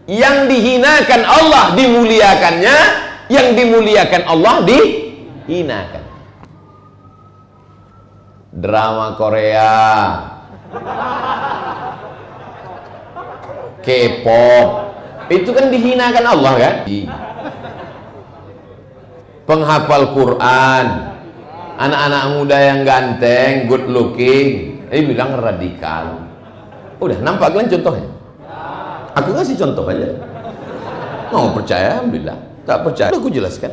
Yang dihinakan Allah dimuliakannya, yang dimuliakan Allah dihinakan. Drama Korea, K-pop, itu kan dihinakan Allah kan? Penghafal Quran, anak-anak muda yang ganteng, good looking, bilang radikal. Udah nampak kan contohnya? Aku ngasih contoh aja. Mau percaya, alhamdulillah. Tak percaya, aku jelaskan.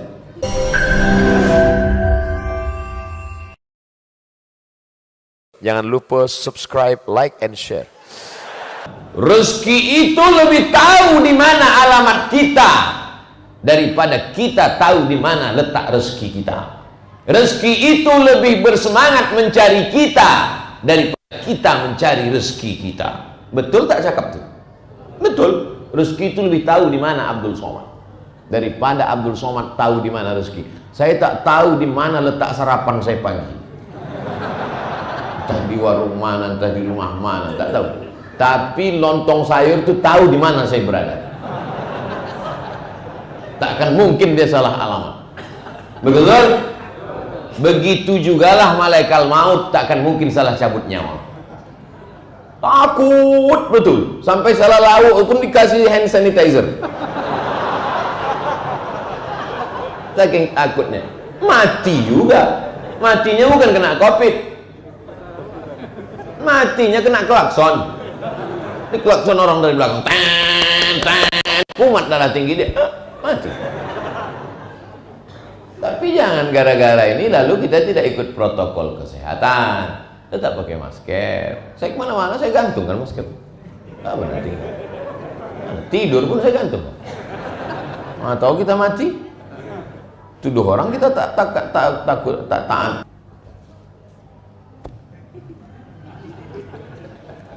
Jangan lupa subscribe, like, and share. Rezeki itu lebih tahu di mana alamat kita daripada kita tahu di mana letak rezeki kita. Rezeki itu lebih bersemangat mencari kita daripada kita mencari rezeki kita. Betul tak cakap tuh? Betul. Rezeki itu lebih tahu di mana Abdul Somad daripada Abdul Somad tahu di mana rezeki. Saya tak tahu di mana letak sarapan saya pagi. Entah di warung mana, entah di rumah mana, tak tahu. Tapi lontong sayur itu tahu di mana saya berada. Takkan mungkin dia salah alamat. Betul? Begitu jugalah malaikat maut takkan mungkin salah cabut nyawa. Takut betul, sampai salah lauk pun dikasih hand sanitizer. Saking takutnya, mati juga. Matinya bukan kena COVID, matinya kena klakson. Ini klakson orang dari belakang, ten, ten, kumat darah tinggi dia, mati. Tapi jangan gara-gara ini lalu kita tidak ikut protokol kesehatan. Tetap pakai masker. Saya kemana-mana saya gantung kan masker. Tak benar tinggal. Tidur pun saya gantung. Atau kita mati, tuduh orang kita tak taat.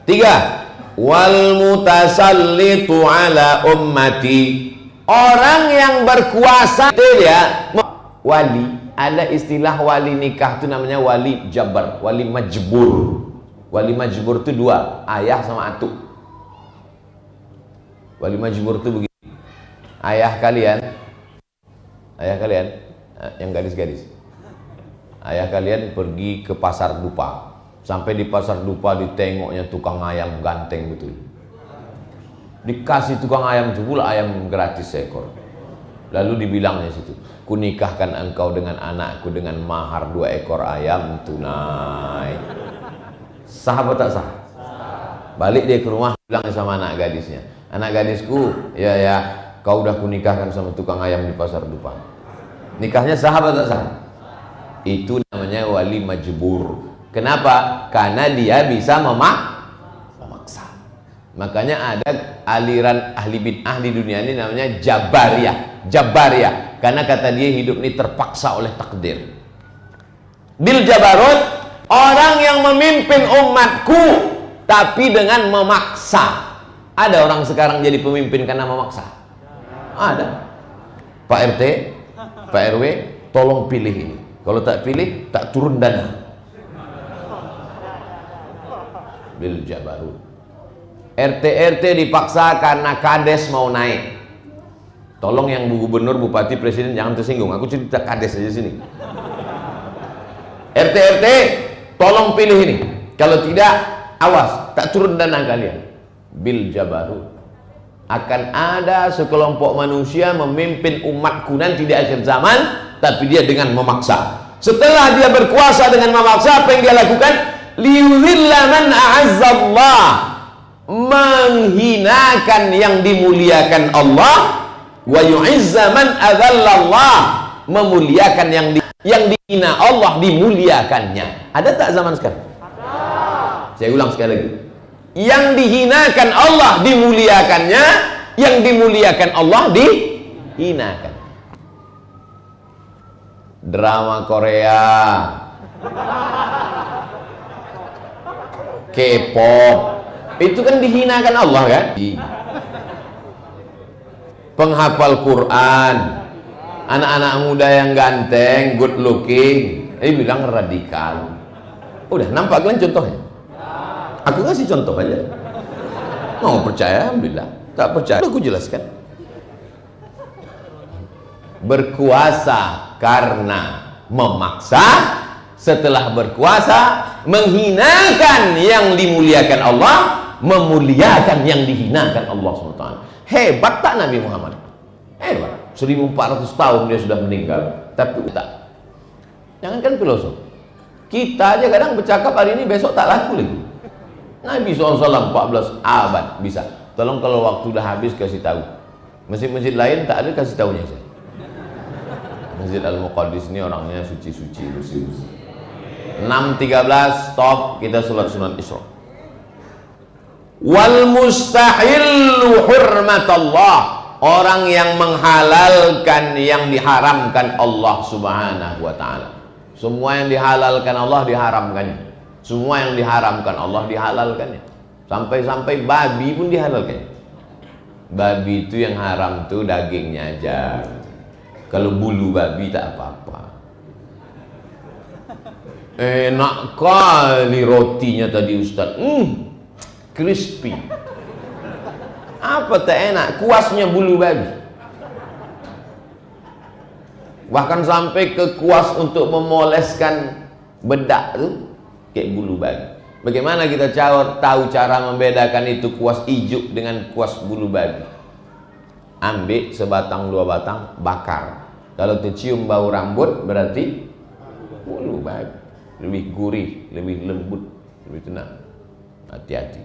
3. Wal mutasallitu ala ummati. Orang yang berkuasa dia wali. Ada istilah wali nikah itu namanya wali jabar, wali majbur. Wali majbur itu dua, ayah sama atuk. Wali majbur itu begini. Ayah kalian yang gadis-gadis. Ayah kalian pergi ke pasar dupa. Sampai di pasar dupa ditengoknya tukang ayam ganteng betul. Dikasih tukang ayam itu pula ayam gratis seekor. Lalu dibilangnya situ, kunikahkan engkau dengan anakku dengan mahar 2 ekor ayam tunai. Sah apa tak sah? Balik dia ke rumah bilang sama anak gadisnya, anak gadisku, ya kau udah kunikahkan sama tukang ayam di pasar dupa. Nikahnya sah apa tak sah? Itu namanya wali majbur. Kenapa? Karena dia bisa memaksa. Makanya ada aliran ahli bid'ah di dunia ini namanya Jabariyah. Karena kata dia hidup ini terpaksa oleh takdir. Bil Jabarut, orang yang memimpin umatku tapi dengan memaksa. Ada orang sekarang jadi pemimpin karena memaksa? Ada. Pak RT, Pak RW, tolong pilih ini. Kalau tak pilih, tak turun dana. Bil Jabarut. RT dipaksa karena kades mau naik. Tolong yang gubernur, bupati, presiden jangan tersinggung. Aku cerita kades aja sini. RT tolong pilih ini. Kalau tidak, awas, tak turun dana kalian. Bil Jabarut. Akan ada sekelompok manusia memimpin umatku nanti di akhir zaman, tapi dia dengan memaksa. Setelah dia berkuasa dengan memaksa, apa yang dia lakukan? Liyudhilla man a'azzallah, menghinakan yang dimuliakan Allah, wa yu'izza man adhallallah, memuliakan yang dihina Allah dimuliakannya. Ada tak zaman sekarang? Saya ulang sekali lagi, yang dihinakan Allah dimuliakannya, yang dimuliakan Allah dihinakan. Drama Korea, K-pop, itu kan dihinakan Allah kan? Penghafal Quran, anak-anak muda yang ganteng, good looking, bilang radikal. Udah nampak kan contohnya? Aku ngasih contoh aja. Mau percaya, alhamdulillah. Tak percaya? Aku jelaskan. Berkuasa karena memaksa, setelah berkuasa menghinakan yang dimuliakan Allah, memuliakan yang dihinakan Allah SWT. Hebat tak Nabi Muhammad? Hebat. 1400 tahun dia sudah meninggal, tapi tak. Jangankan filosof, kita aja kadang bercakap hari ini, besok tak laku lagi. Nabi SAW 14 abad bisa. Tolong kalau waktu udah habis kasih tahu. Masjid-masjid lain tak ada, kasih tahunya saya. Masjid Al-Muqaddis ini orangnya suci-suci, bersih-bersih. 6.13 stop, kita sholat sunat Isra. Wal mustahillu hurmatallah, orang yang menghalalkan yang diharamkan Allah Subhanahu wa ta'ala. Semua yang dihalalkan Allah diharamkannya. Semua yang diharamkan Allah dihalalkannya. Sampai-sampai babi pun dihalalkan. Babi itu yang haram tuh dagingnya aja. Kalau bulu babi tak apa-apa. Enak kali rotinya tadi Ustaz. Crispy. Apa tak enak? Kuasnya bulu babi. Bahkan sampai ke kuas untuk memoleskan bedak tuh kayak bulu babi. Bagaimana kita tahu cara membedakan itu kuas ijuk dengan kuas bulu babi? Ambil sebatang dua batang, bakar. Kalau tercium bau rambut berarti bulu babi. Lebih gurih, lebih lembut, lebih tenang. Hati-hati.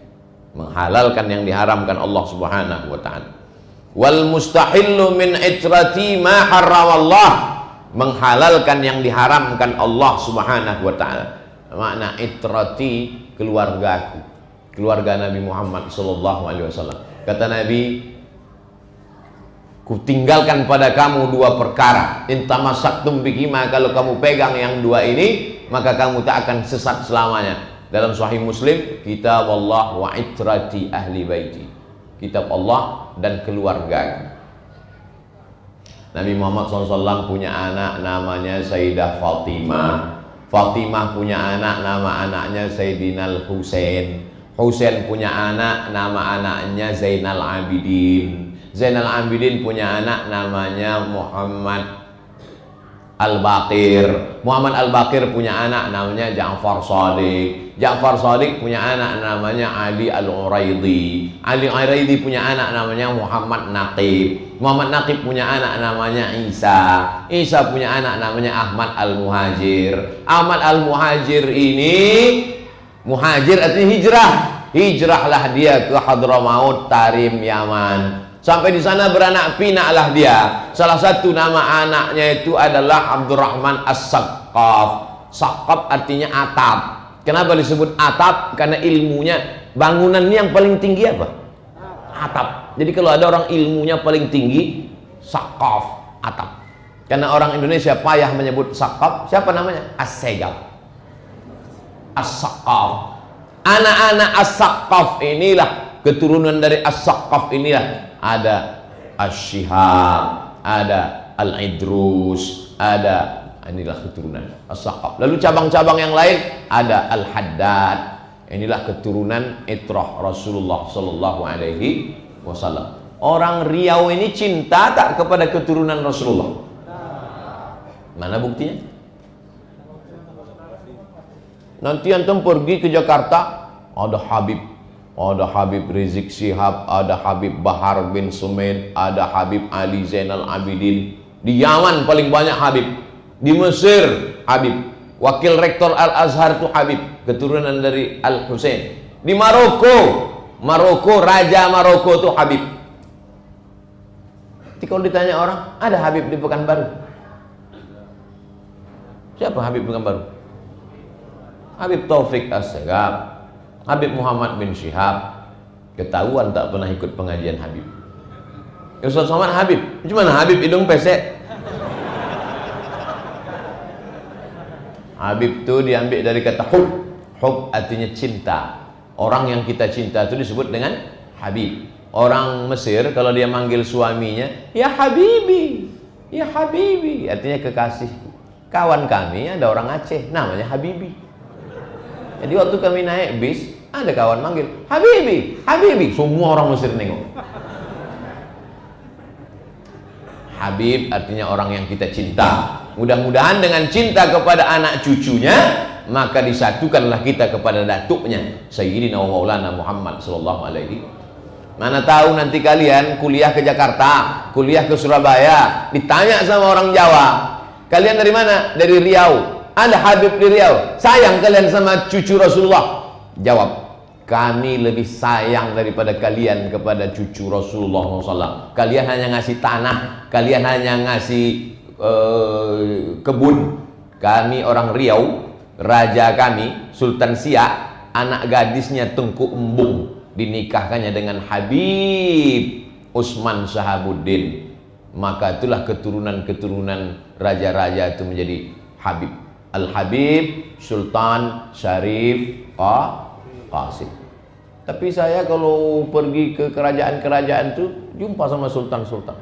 Menghalalkan yang diharamkan Allah Subhanahu wa ta'ala. Wal mustahillu min itrati ma harramallah, menghalalkan yang diharamkan Allah Subhanahu wa ta'ala. Makna itrati, keluargaku, keluarga Nabi Muhammad sallallahu alaihi wasallam. Kata Nabi, kutinggalkan pada kamu dua perkara. In tamassaktum bihima, kalau kamu pegang yang dua ini, maka kamu tak akan sesat selamanya. Dalam Sahih Muslim, kitab Allah wa itrati ahli baiti, kitab Allah dan keluarga. Nabi Muhammad SAW punya anak namanya Sayyidah Fatimah. Fatimah punya anak, nama anaknya Sayyidina Husain. Husain punya anak, nama anaknya Zainal Abidin. Zainal Abidin punya anak namanya Muhammad Al-Baqir. Muhammad Al-Baqir punya anak namanya Ja'far Shadiq. Ja'far Shadiq punya anak namanya Ali Al-Uraidi. Ali Al-Uraidi punya anak namanya Muhammad Naqib. Muhammad Naqib punya anak namanya Isa. Isa punya anak namanya Ahmad Al-Muhajir. Ahmad Al-Muhajir ini, muhajir artinya hijrah. Hijrahlah dia ke Hadramaut, Tarim, Yaman. Sampai di sana beranak pinaklah dia. Salah satu nama anaknya itu adalah Abdurrahman As-Saqqaf. Saqqaf artinya atap. Kenapa disebut atap? Karena ilmunya, bangunan ini yang paling tinggi apa? Atap. Jadi kalau ada orang ilmunya paling tinggi, Saqqaf, atap. Karena orang Indonesia payah menyebut Saqqaf, siapa namanya? As-Segaf, As-Saqqaf. Anak-anak As-Saqqaf inilah, keturunan dari As-Saqqaf inilah, ada Asy-Syihab, ada Al-Idrus, ada, inilah keturunan As-Saqqaf. Lalu cabang-cabang yang lain ada Al-Haddad. Inilah keturunan itrah Rasulullah sallallahu alaihi wasallam. Orang Riau ini cinta tak kepada keturunan Rasulullah? Mana buktinya? Nanti antum pergi ke Jakarta, ada Habib Rizik Syihab, ada Habib Bahar bin Sumaid, ada Habib Ali Zainal Abidin. Di Yaman paling banyak Habib. Di Mesir Habib. Wakil Rektor Al-Azhar itu Habib, keturunan dari Al-Husain. Di Maroko, Raja Maroko itu Habib. Jadi kalau ditanya orang, ada Habib di Pekanbaru? Siapa Habib Pekanbaru? Habib Taufik As-Segaf, Habib Muhammad bin Syihab. Ketahuan tak pernah ikut pengajian Habib. Ustaz Somad Habib, gimana Habib hidung pesek? Habib itu diambil dari kata hub. Hub artinya cinta. Orang yang kita cinta itu disebut dengan Habib. Orang Mesir kalau dia manggil suaminya, ya Habibi, ya Habibi, artinya kekasihku. Kawan kami ada orang Aceh namanya Habibi. Jadi waktu kami naik bis, ada kawan manggil, Habibi, Habibi. Semua orang Mesir nengok. Habib artinya orang yang kita cinta. Mudah-mudahan dengan cinta kepada anak cucunya, maka disatukanlah kita kepada datuknya Sayyidina wa Maulana Muhammad sallallahu alaihi. Mana tahu nanti kalian kuliah ke Jakarta, kuliah ke Surabaya, ditanya sama orang Jawa, kalian dari mana? Dari Riau. Ada Habib di Riau. Sayang kalian sama cucu Rasulullah. Jawab, kami lebih sayang daripada kalian kepada cucu Rasulullah SAW. Kalian hanya ngasih tanah, kalian hanya ngasih kebun. Kami orang Riau, raja kami Sultan Siak, anak gadisnya Tengku Embung, dinikahkannya dengan Habib Utsman Shahabuddin. Maka itulah keturunan-keturunan raja-raja itu menjadi Habib. Al-Habib Sultan Syarif Qasim. Tapi saya kalau pergi ke kerajaan-kerajaan itu jumpa sama sultan-sultan.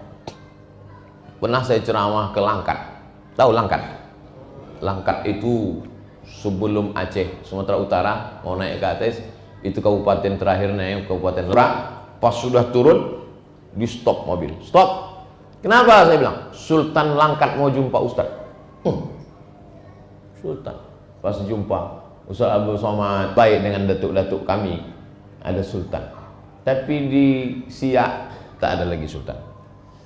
Pernah saya ceramah ke Langkat. Tahu Langkat? Langkat itu sebelum Aceh, Sumatera Utara, mau naik ke atas, itu kabupaten terakhir naik Kabupaten Lerak. Pas sudah turun, di stop mobil. Stop. Kenapa? Saya bilang, Sultan Langkat mau jumpa Ustaz. Sultan. Pas jumpa Ustaz Abdul Somad, baik dengan datuk-datuk kami, ada sultan. Tapi di Siak tak ada lagi sultan.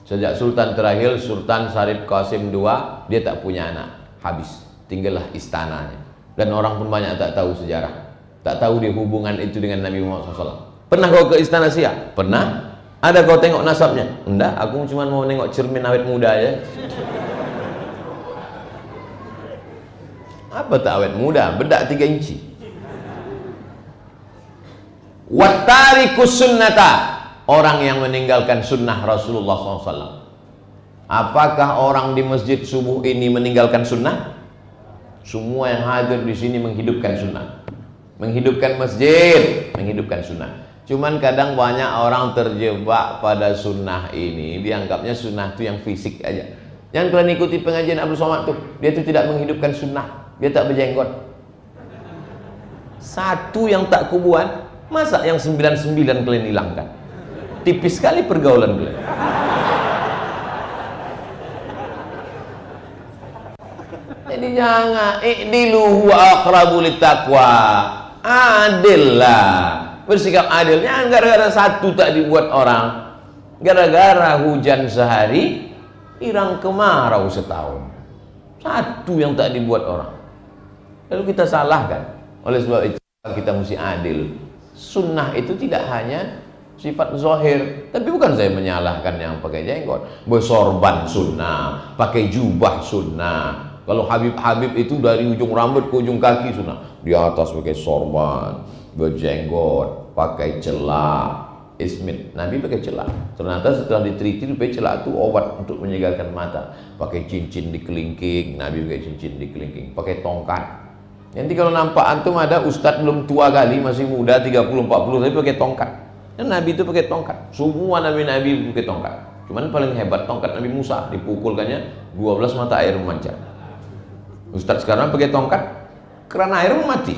Sejak sultan terakhir, Sultan Syarif Qasim II, dia tak punya anak, habis. Tinggallah istananya. Dan orang pun banyak tak tahu sejarah, tak tahu dia hubungan itu dengan Nabi Muhammad SAW. Pernah kau ke istana Siak? Pernah. Ada kau tengok nasabnya? Enggak, aku cuma mau nengok cermin awet muda aja. Apa tak awet muda? Bedak 3 inci. Wattarikus sunnata, orang yang meninggalkan sunnah Rasulullah SAW. Apakah orang di masjid subuh ini meninggalkan sunnah? Semua yang hadir di sini menghidupkan sunnah, menghidupkan masjid, menghidupkan sunnah. Cuman kadang banyak orang terjebak pada sunnah ini, dianggapnya sunnah itu yang fisik aja. Yang kalian ikuti pengajian Abdul Somad tuh, dia itu tidak menghidupkan sunnah. Dia tak berjenggot. Satu yang tak kubuat, masa yang 99 kalian hilangkan? Tipis sekali pergaulan kalian. Jadi jangan i'dilu wa aqrabu littaqwa. Adil lah. Bersikap adil. Jangan gara-gara satu tak dibuat orang, gara-gara hujan sehari hilang kemarau setahun. Satu yang tak dibuat orang, lalu kita salahkan. Oleh sebab itu kita mesti adil. Sunnah itu tidak hanya sifat zahir. Tapi bukan saya menyalahkan yang pakai jenggot. Bersorban sunnah, pakai jubah sunnah. Kalau Habib-Habib itu dari ujung rambut ke ujung kaki sunnah. Di atas pakai sorban, berjenggot, pakai celak. Ismit, Nabi pakai celak. Ternyata setelah diteliti, celak itu obat untuk menyegarkan mata. Pakai cincin di kelingking, Nabi pakai cincin di kelingking. Pakai tongkat. Nanti kalau nampak antum ada ustadz belum tua kali, masih muda 30-40, tapi pakai tongkat. Dan Nabi itu pakai tongkat. Semua Nabi pakai tongkat. Cuman paling hebat tongkat Nabi Musa, dipukulkannya 12 mata air memancar. Ustadz sekarang pakai tongkat, keran air mati.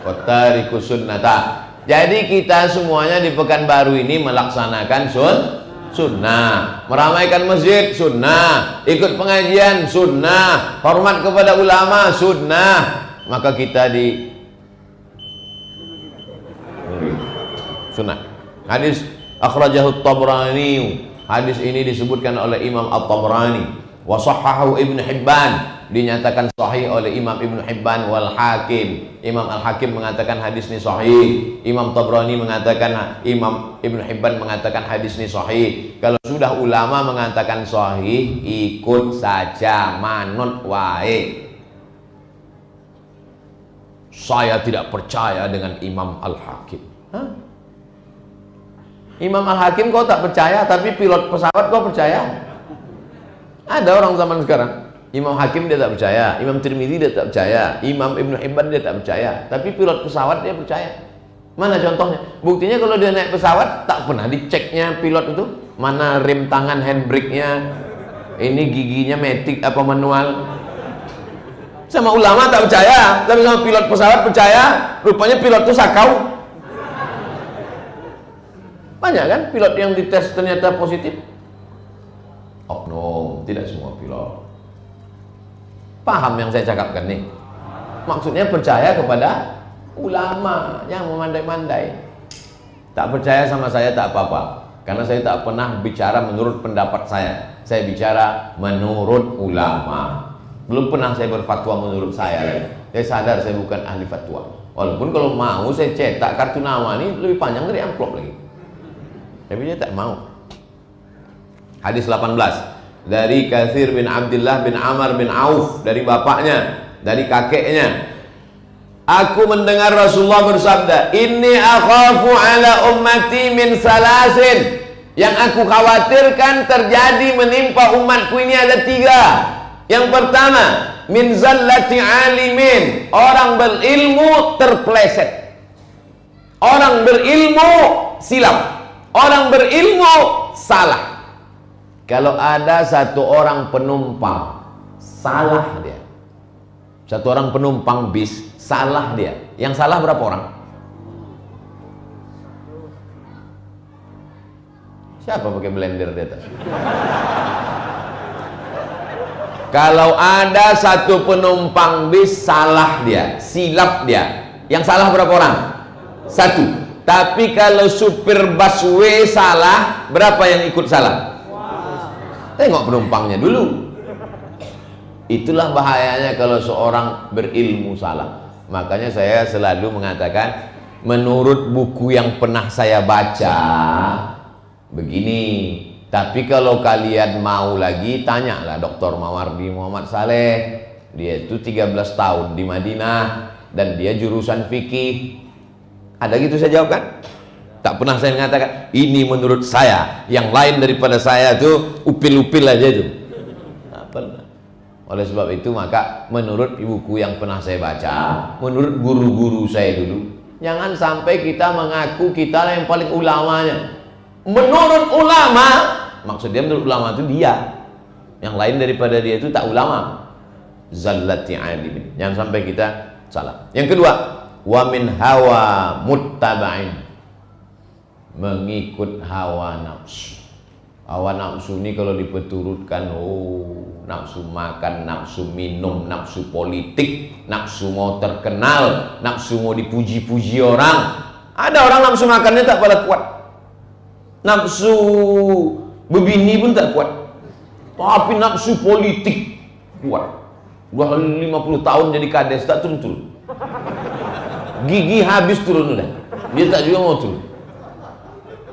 Wattarikus sunnata. Jadi kita semuanya di Pekanbaru ini melaksanakan sunnah, meramaikan masjid sunnah, ikut pengajian sunnah, hormat kepada ulama sunnah. Maka kita di sunnah. Hadis akhrajahu Tabrani. Hadis ini disebutkan oleh Imam At-Tabrani. Wa sahhahu Ibnu Hibban, dinyatakan sahih oleh Imam Ibnu Hibban wal Hakim. Imam Al-Hakim mengatakan hadis ini sahih. Imam Tabrani mengatakan, Imam Ibnu Hibban mengatakan hadis ini sahih. Kalau sudah ulama mengatakan sahih, ikut saja, manut wae. Saya tidak percaya dengan Imam Al-Hakim. Hah? Imam Al-Hakim kau tak percaya, tapi pilot pesawat kau percaya? Ada orang zaman sekarang, Imam Hakim dia tak percaya, Imam Tirmidzi dia tak percaya, Imam Ibnu Hibban dia tak percaya, tapi pilot pesawat dia percaya. Mana contohnya? Buktinya kalau dia naik pesawat tak pernah diceknya pilot itu, mana rem tangan handbrake-nya, ini giginya matic apa manual. Sama ulama tak percaya, tapi sama pilot pesawat percaya. Rupanya pilot itu sakau. Banyak kan pilot yang dites ternyata positif. Oknum, tidak semua pilot. Paham yang saya cakapkan nih? Maksudnya percaya kepada ulama yang memandai-mandai. Tak percaya sama saya tak apa-apa, karena saya tak pernah bicara menurut pendapat saya. Saya bicara menurut ulama. Belum pernah saya berfatwa menurut saya. Saya sadar saya bukan ahli fatwa. Walaupun kalau mau saya cetak kartu nama ini lebih panjang dari amplop lagi. Tapi dia tak mau. Hadis 18 dari Katsir bin Abdullah bin Amr bin Auf, dari bapaknya, dari kakeknya. Aku mendengar Rasulullah bersabda, "Inni akhafu ala ummati min salasin." Yang aku khawatirkan terjadi menimpa umatku ini ada 3. Yang pertama, min zallati alimin, orang berilmu terpeleset. Orang berilmu silap. Orang berilmu salah. Kalau ada satu orang penumpang salah dia, satu orang penumpang bis salah dia, yang salah berapa orang? Siapa pakai blender di atas? Kalau ada satu penumpang bis salah dia, silap dia, yang salah berapa orang? 1. Tapi kalau supir busway salah, berapa yang ikut salah? Tengok penumpangnya dulu. Itulah bahayanya kalau seorang berilmu salah. Makanya saya selalu mengatakan, menurut buku yang pernah saya baca begini. Tapi kalau kalian mau lagi, tanyalah Dr. Mawardi Muhammad Saleh. Dia itu 13 tahun di Madinah dan dia jurusan fikih. Ada gitu saya jawab kan? Tak pernah saya mengatakan ini menurut saya, yang lain daripada saya tuh upil-upil aja itu. Tak pernah. Oleh sebab itu maka menurut buku yang pernah saya baca, menurut guru-guru saya dulu, jangan sampai kita mengaku kita yang paling ulamanya. Menurut ulama, maksudnya menurut ulama itu dia, yang lain daripada dia itu tak ulama. Zallati alimin. Jangan sampai kita salah. Yang kedua, wa min hawa muttaba'in, mengikut hawa nafsu. Hawa nafsu ini kalau dipeturutkan, nafsu makan, nafsu minum, nafsu politik, nafsu mau terkenal, nafsu mau dipuji-puji orang. Ada orang nafsu makannya tak pada kuat, nafsu bebini pun tak kuat, tapi nafsu politik kuat. Udah 50 tahun jadi kades tak turun-turun, gigi habis turun udah, dia tak juga mau turun.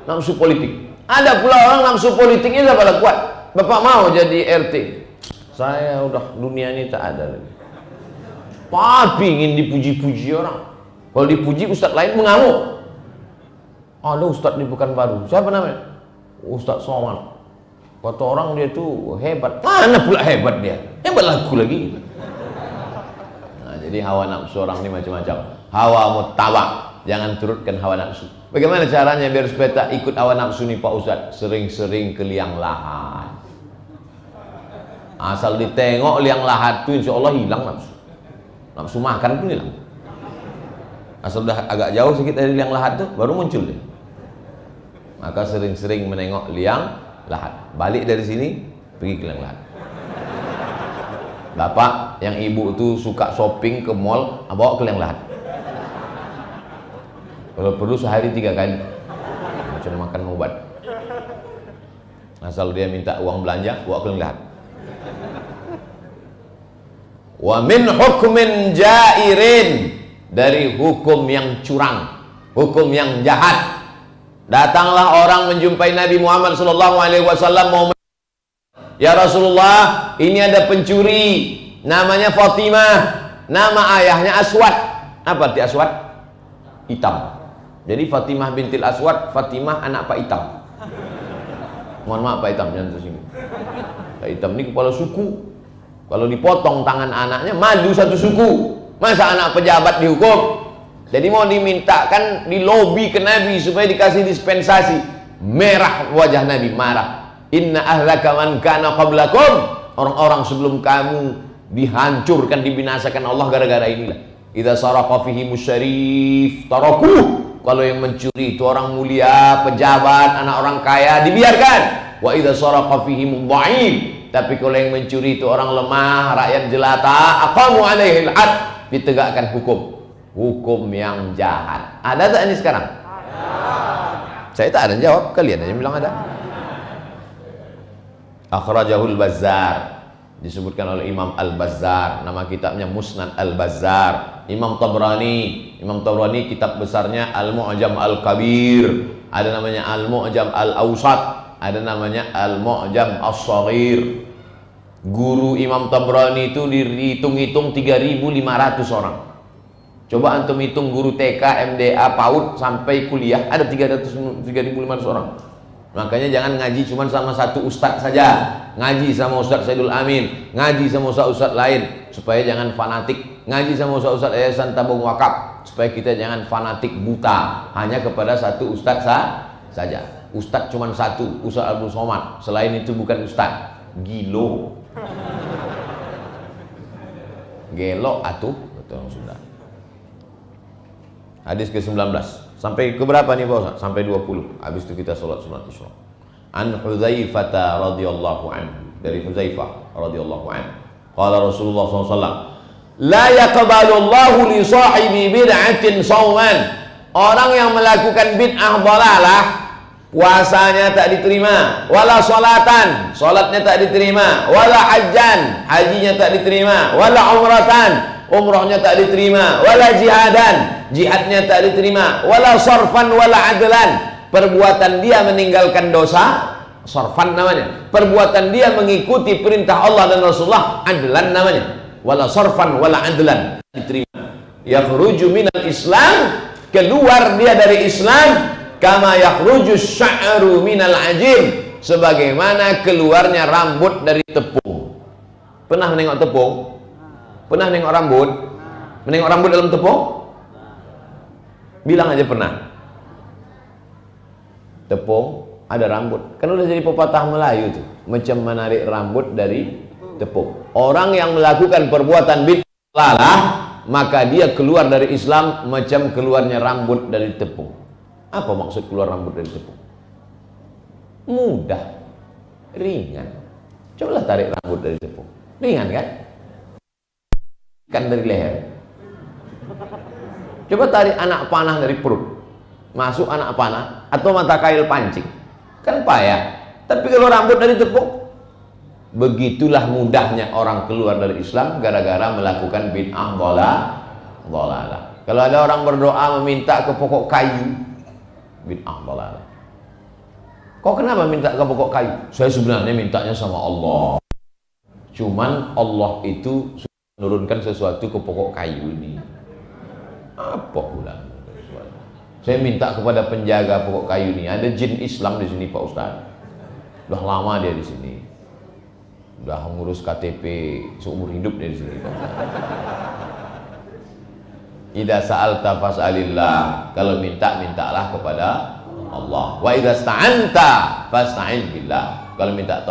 Nafsu politik. Ada pula orang nafsu politiknya tak pada kuat. Bapak mau jadi RT, saya udah dunia ini tak ada lagi, tapi ingin dipuji-puji orang. Kalau dipuji ustadz lain mengamuk. Ada ustadz di Pekanbaru, siapa namanya? Ustadz Somad. Kata orang dia tuh hebat. Mana pula hebat dia? Hebat lagu lagi. Nah, jadi hawa nafsu orang ini macam-macam. Hawa muttaba', jangan turutkan hawa nafsu. Bagaimana caranya biar supaya tak ikut hawa nafsu nih Pak Ustadz? Sering-sering ke liang lahat. Asal ditengok liang lahat tuh insya Allah hilang nafsu. Nafsu makan pun hilang. Asal udah agak jauh sedikit dari liang lahat tuh baru muncul deh. Maka sering-sering menengok liang lahat. Balik dari sini pergi ke liang lahat. Bapak yang ibu tuh suka shopping ke mall, bawa ke liang lahat. Kalau perlu sehari 3 kali, macam makan obat. Asal dia minta uang belanja, bawa ke liang lahat. Wa min hukmin jairin, dari hukum yang curang, hukum yang jahat. Datanglah orang menjumpai Nabi Muhammad SAW, mau, ya Rasulullah, ini ada pencuri, namanya Fatimah, nama ayahnya Aswad. Apa arti Aswad? Hitam. Jadi Fatimah bintil Aswad, Fatimah anak Pak Hitam. Mohon maaf Pak Hitam, jangan tersinggung. Pak Hitam ini kepala suku. Kalau dipotong tangan anaknya, maju satu suku. Masa anak pejabat dihukum? Jadi mau dimintakan di lobi ke Nabi supaya dikasih dispensasi. Merah wajah Nabi, marah. Inna ahlaka man kana qablakum, orang-orang sebelum kamu dihancurkan, dibinasakan Allah gara-gara inilah. Idza saraqa fihi musyarif tarakuh, Kalau yang mencuri itu orang mulia, pejabat, anak orang kaya, dibiarkan. Wa idza saraqa fihi mudha'if. Tapi kalau yang mencuri itu orang lemah, rakyat jelata, aqamu alaihi al-'ad, ditegakkan hukum yang jahat. Ada tak ini sekarang? Ada. Saya tak ada jawab, kalian aja bilang ada. Akhrajahul Bazzar, disebutkan oleh Imam Al-Bazzar, nama kitabnya Musnad Al-Bazzar. Imam Tabrani kitab besarnya Al-Mu'jam Al-Kabir, ada namanya Al-Mu'jam Al-Awsat, ada namanya Al-Mu'jam As-Saghir. Guru Imam Tabrani itu dihitung-hitung 3.500 orang. Coba antum hitung guru TK, MDA, PAUD sampai kuliah, ada 3.500 orang. Makanya jangan ngaji cuma sama satu ustadz saja. Ngaji sama Ustadz Saidul Amin, ngaji sama ustadz lain, supaya jangan fanatik. Ngaji sama ustadz Yayasan Tabung Wakaf, supaya kita jangan fanatik buta hanya kepada satu ustadz saja. Ustadz cuma satu, Ustadz Abdul Somad. Selain itu bukan ustadz. Gilo. Gelo atuh, betul sudah. Hadis ke-19. Sampai ke berapa nih Pak Ustaz? Sampai 20. Habis itu kita sholat sunat isya. An Hudzaifah radhiyallahu anhu, dari Hudzaifah radhiyallahu anhu. Qala Rasulullah SAW, la yaqbalu Allahu li sahibi bid'atin shauman. Orang yang melakukan bid'ah dhalalah, puasanya tak diterima, wala salatan, salatnya tak diterima, wala hajjan, hajinya tak diterima, wala umratan, umrahnya tak diterima, wala jihadan, jihadnya tak diterima, wala sarfan wala adlan, perbuatan dia meninggalkan dosa, sarfan namanya, perbuatan dia mengikuti perintah Allah dan Rasulullah, adlan namanya, wala sarfan wala adlan, diterima. Yakhruju minal Islam, keluar dia dari Islam, kama yakhruju sya'ru minal ajim, sebagaimana keluarnya rambut dari tepung. Pernah menengok tepung? Pernah menengok rambut? Menengok rambut dalam tepung? Bilang aja pernah. Tepung ada rambut. Kan udah jadi pepatah Melayu tuh, macam menarik rambut dari tepung. Orang yang melakukan perbuatan bid'ah, maka dia keluar dari Islam macam keluarnya rambut dari tepung. Apa maksud keluar rambut dari tepung? Mudah, ringan. Cobalah tarik rambut dari tepung, ringan kan? Ikan dari leher. Coba tarik anak panah dari perut, masuk anak panah atau mata kail pancing, kan payah. Tapi kalau rambut dari tepung, begitulah mudahnya orang keluar dari Islam gara-gara melakukan bid'ah dhalalah. Kalau ada orang berdoa meminta ke pokok kayu, bid'ah dhalalah. Kok kenapa minta ke pokok kayu? Saya sebenarnya mintanya sama Allah, cuman Allah itu menurunkan sesuatu ke pokok kayu ini. Apa pula? Saya minta kepada penjaga pokok kayu ini. Ada jin Islam di sini Pak Ustaz. Udah lama dia di sini. Udah ngurus KTP seumur hidup dia di sini Pak Ustaz. Idza sa'alta fas'alillah. Kalau minta, mintalah kepada Allah. Wa idza sta'anta fasta'in billah. Kalau minta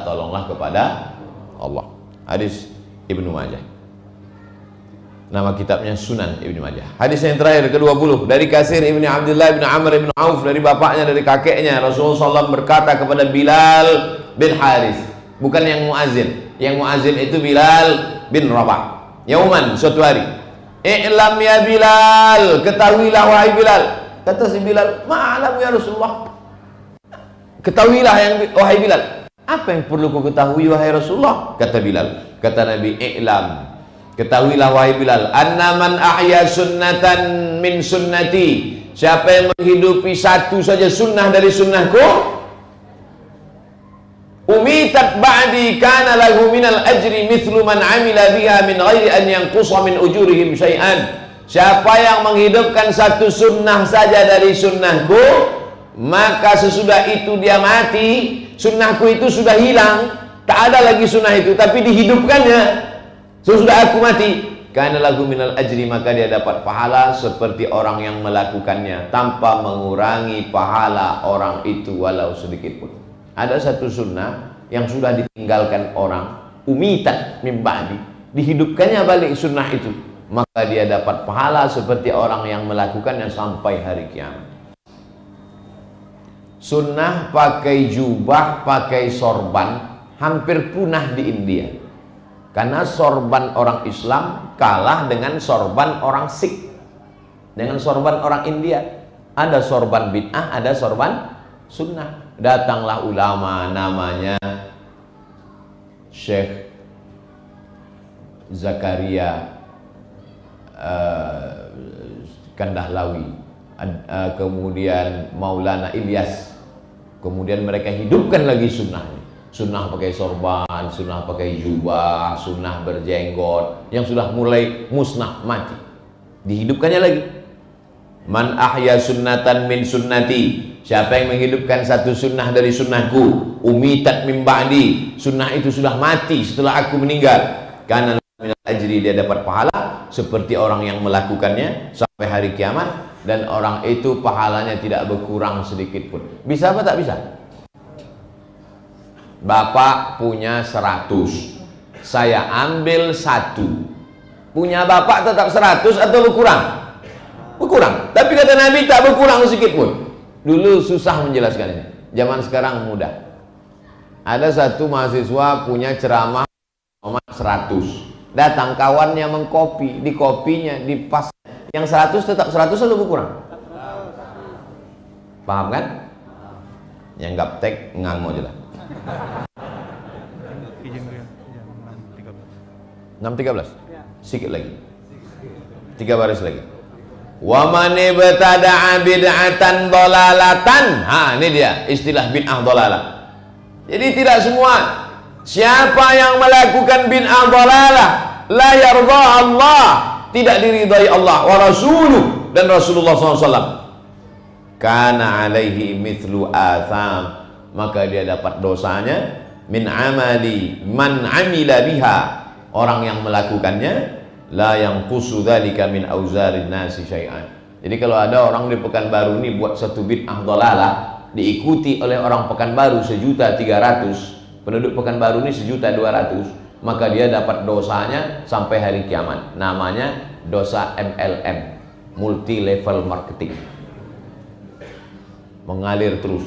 tolonglah kepada Allah. Hadis Ibnu Majah. Nama kitabnya Sunan Ibnu Majah. Hadis yang terakhir ke-20 dari Kasir Ibnu Abdullah bin Amr bin Auf, dari bapaknya, dari kakeknya, Rasulullah SAW berkata kepada Bilal bin Haris, bukan yang muazin. Yang muazin itu Bilal bin Rabah. Yauman, suatu hari, "I'lam ya Bilal, ketahuilah wahai Bilal." Kata si Bilal, "Ma'alam ya Rasulullah." Ketahuilah yang wahai Bilal. Apa yang perlu ku ketahui wahai Rasulullah? Kata Bilal. Kata Nabi, "I'lam, ketahuilah wahai Bilal, anna man ahya sunnatan min sunnati." Siapa yang menghidupi satu saja sunnah dari sunnahku, umitat ba'di kana lahu minal ajri mithlu man amila biha min ghairi an yanqusa min ujurihim syai'an. Siapa yang menghidupkan satu sunnah saja dari sunnahku, maka sesudah itu dia mati, sunnahku itu sudah hilang, tak ada lagi sunnah itu, tapi dihidupkannya sesudah aku mati, karena lagu minal ajri, maka dia dapat pahala seperti orang yang melakukannya tanpa mengurangi pahala orang itu walau sedikit pun. Ada satu sunnah yang sudah ditinggalkan orang, umitan min ba'di, dihidupkannya balik sunnah itu, maka dia dapat pahala seperti orang yang melakukannya sampai hari kiamat. Sunnah pakai jubah, pakai sorban hampir punah di India, karena sorban orang Islam kalah dengan sorban orang Sikh, dengan sorban orang India. Ada sorban bid'ah, ada sorban sunnah. Datanglah ulama namanya Syekh Zakaria Kandahlawi, kemudian Maulana Ilyas, kemudian mereka hidupkan lagi sunnahnya. Sunnah pakai sorban, sunnah pakai jubah, sunnah berjenggot yang sudah mulai musnah mati, dihidupkannya lagi. Man ahya sunnatan min sunnati, siapa yang menghidupkan satu sunnah dari sunnahku, umitat min ba'di, sunnah itu sudah mati setelah aku meninggal, karena minal ajri, dia dapat pahala seperti orang yang melakukannya sampai hari kiamat, dan orang itu pahalanya tidak berkurang sedikit pun. Bisa apa tak bisa? Bapak punya 100, saya ambil 1, punya bapak tetap 100 atau berkurang? Berkurang. Tapi kata Nabi tak berkurang sedikit pun. Dulu susah menjelaskannya, zaman sekarang mudah. Ada satu mahasiswa punya ceramah 100, datang kawannya mengkopi, di kopinya, di pas yang 100 tetap 100 atau berkurang? Paham kan? Yang gaptek ngango aja lah. 6.13, sedikit lagi, 3 baris lagi. Wa man ibtada'a bid'atan dhalalatan. Ini dia istilah bid'ah dhalalah. Jadi tidak semua, siapa yang melakukan bid'ah dhalalah la yarda Allah, tidak diridai Allah wa rasuluh dan Rasulullah SAW, kana alaihi mithlu atham, maka dia dapat dosanya min amali man amila biha, orang yang melakukannya, la yang dzalika min auzarin nasi syai'an. Jadi kalau ada orang di Pekanbaru ini buat satu bid'ah dhalalah, diikuti oleh orang Pekanbaru 1.300.000, penduduk Pekanbaru ini 1.200.000, maka dia dapat dosanya sampai hari kiamat. Namanya dosa MLM, multi level marketing, mengalir terus.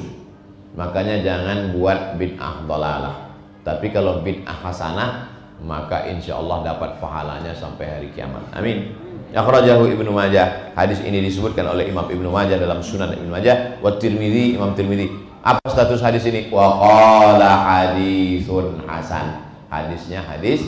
Makanya jangan buat bid'ah dhalalah. Tapi kalau bid'ah hasanah, maka insya Allah dapat pahalanya sampai hari kiamat. Amin. Akhrajahu Ibnu Majah. Hadis ini disebutkan oleh Imam Ibnu Majah dalam Sunan Ibnu Majah, wa Tirmidzi, Imam Tirmidzi. Apa status hadis ini? Wa qala haditsun hasan. Hadisnya hadis